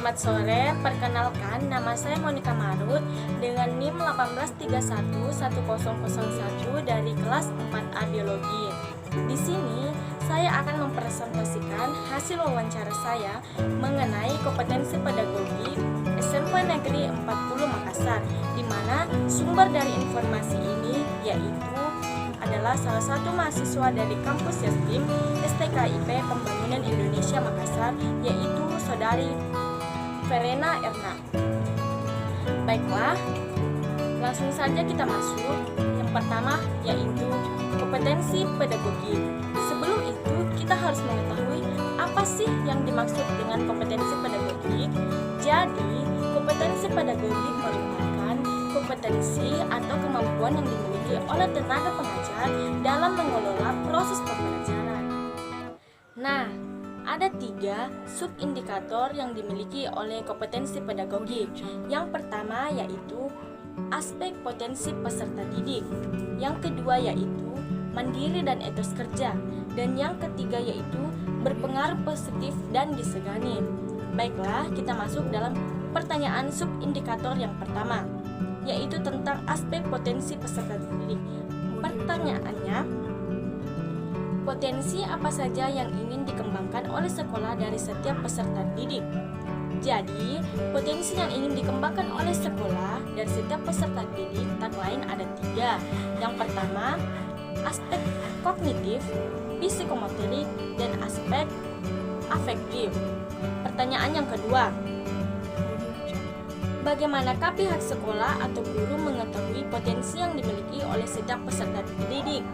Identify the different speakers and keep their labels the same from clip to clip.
Speaker 1: Selamat sore, perkenalkan nama saya Monica Marut dengan NIM 1811101 dari kelas 4A Biologi. Di sini saya akan mempresentasikan hasil wawancara saya mengenai kompetensi pedagogi SMP Negeri 40 Makassar, di mana sumber dari informasi ini yaitu adalah salah satu mahasiswa dari kampus Yastim STKIP Pembangunan Indonesia Makassar, yaitu Saudari Verena Erna. Baiklah, langsung saja kita masuk. Yang pertama yaitu kompetensi pedagogi. Sebelum itu kita harus mengetahui apa sih yang dimaksud dengan kompetensi pedagogik. Jadi, kompetensi pedagogik merupakan kompetensi atau kemampuan yang dimiliki oleh tenaga pengajar dalam mengelola proses pembelajaran. Nah, ada 3 subindikator yang dimiliki oleh kompetensi pedagogik. Yang pertama yaitu aspek potensi peserta didik. Yang kedua yaitu mandiri dan etos kerja. Dan yang ketiga yaitu berpengaruh positif dan disegani. Baiklah, kita masuk dalam pertanyaan subindikator yang pertama, yaitu tentang aspek potensi peserta didik. Pertanyaannya, potensi apa saja yang ingin dikembangkan oleh sekolah dari setiap peserta didik? Jadi, potensi yang ingin dikembangkan oleh sekolah dari setiap peserta didik tak lain ada 3. Yang pertama, aspek kognitif, psikomotorik, dan aspek afektif. Pertanyaan yang kedua, bagaimanakah pihak sekolah atau guru mengetahui potensi yang dimiliki oleh setiap peserta didik?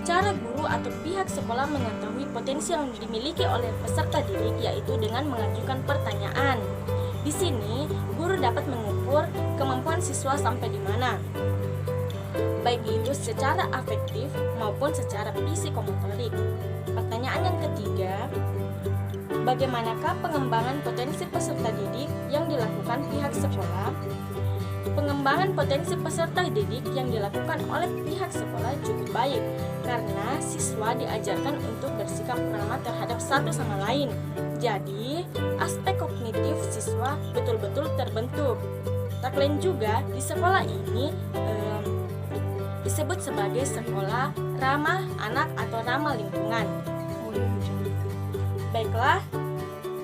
Speaker 1: Cara guru atau pihak sekolah mengetahui potensi yang dimiliki oleh peserta didik yaitu dengan mengajukan pertanyaan. Di sini, guru dapat mengukur kemampuan siswa sampai di mana, baik itu secara afektif maupun secara psikomotorik. Pertanyaan yang ketiga, bagaimanakah pengembangan potensi peserta didik yang dilakukan pihak sekolah? Pengembangan potensi peserta didik yang dilakukan oleh pihak sekolah cukup baik karena siswa diajarkan untuk bersikap ramah terhadap satu sama lain. Jadi, aspek kognitif siswa betul-betul terbentuk. Tak lain juga, di sekolah ini disebut sebagai sekolah ramah anak atau ramah lingkungan. Baiklah,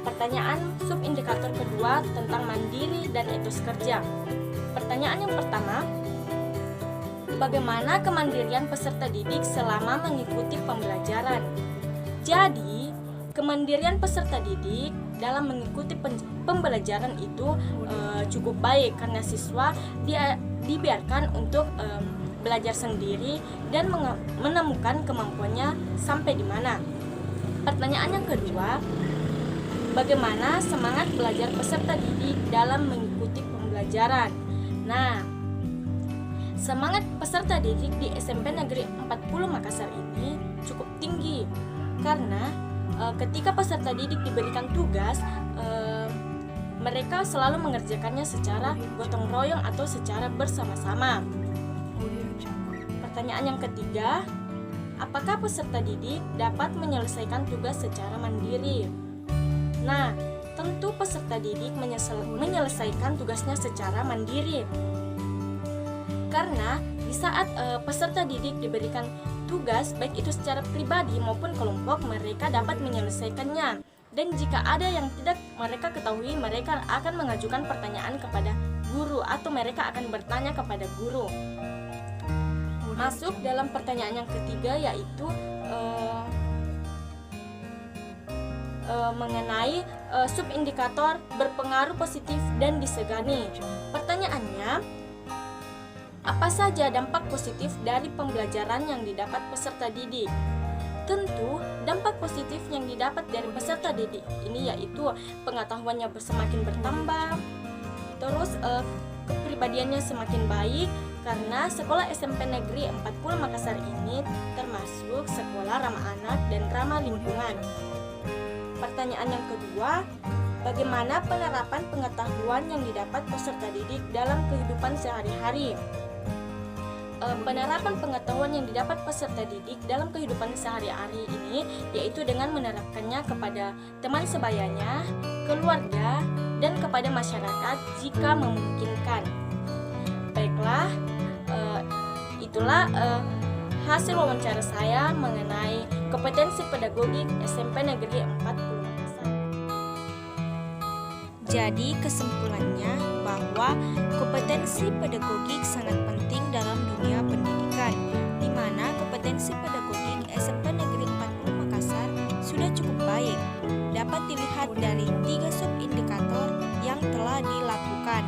Speaker 1: pertanyaan subindikator kedua tentang mandiri dan etos kerja. Pertanyaan yang pertama, bagaimana kemandirian peserta didik selama mengikuti pembelajaran? Jadi, kemandirian peserta didik dalam mengikuti pembelajaran itu cukup baik karena siswa dibiarkan untuk belajar sendiri dan menemukan kemampuannya sampai di mana. Pertanyaan yang kedua, bagaimana semangat belajar peserta didik dalam mengikuti pembelajaran? Nah, semangat peserta didik di SMP Negeri 40 Makassar ini cukup tinggi karena ketika peserta didik diberikan tugas, mereka selalu mengerjakannya secara gotong royong atau secara bersama-sama. Pertanyaan yang ketiga, apakah peserta didik dapat menyelesaikan tugas secara mandiri? Nah, tentu peserta didik menyelesaikan tugasnya secara mandiri. Karena di saat peserta didik diberikan tugas, baik itu secara pribadi maupun kelompok, mereka dapat menyelesaikannya. Dan jika ada yang tidak mereka ketahui, mereka akan mengajukan pertanyaan kepada guru atau mereka akan bertanya kepada guru. Masuk dalam pertanyaan yang ketiga yaitu mengenai subindikator berpengaruh positif dan disegani. Pertanyaannya, apa saja dampak positif dari pembelajaran yang didapat peserta didik? Tentu, dampak positif yang didapat dari peserta didik ini yaitu pengetahuannya semakin bertambah, terus kepribadiannya semakin baik karena sekolah SMP Negeri 40 Makassar ini termasuk sekolah ramah anak dan ramah lingkungan. Pertanyaan yang kedua, bagaimana penerapan pengetahuan yang didapat peserta didik dalam kehidupan sehari-hari? penerapan pengetahuan yang didapat peserta didik dalam kehidupan sehari-hari ini, yaitu dengan menerapkannya kepada teman sebayanya, keluarga, dan kepada masyarakat jika memungkinkan. Baiklah, itulah hasil wawancara saya mengenai kompetensi pedagogik SMP Negeri 4 Pulau Makassar.
Speaker 2: Jadi kesimpulannya bahwa kompetensi pedagogik sangat penting dalam dunia pendidikan, di mana kompetensi pedagogik SMP Negeri 40 Makassar sudah cukup baik, dapat dilihat dari 3 sub-indikator yang telah dilakukan.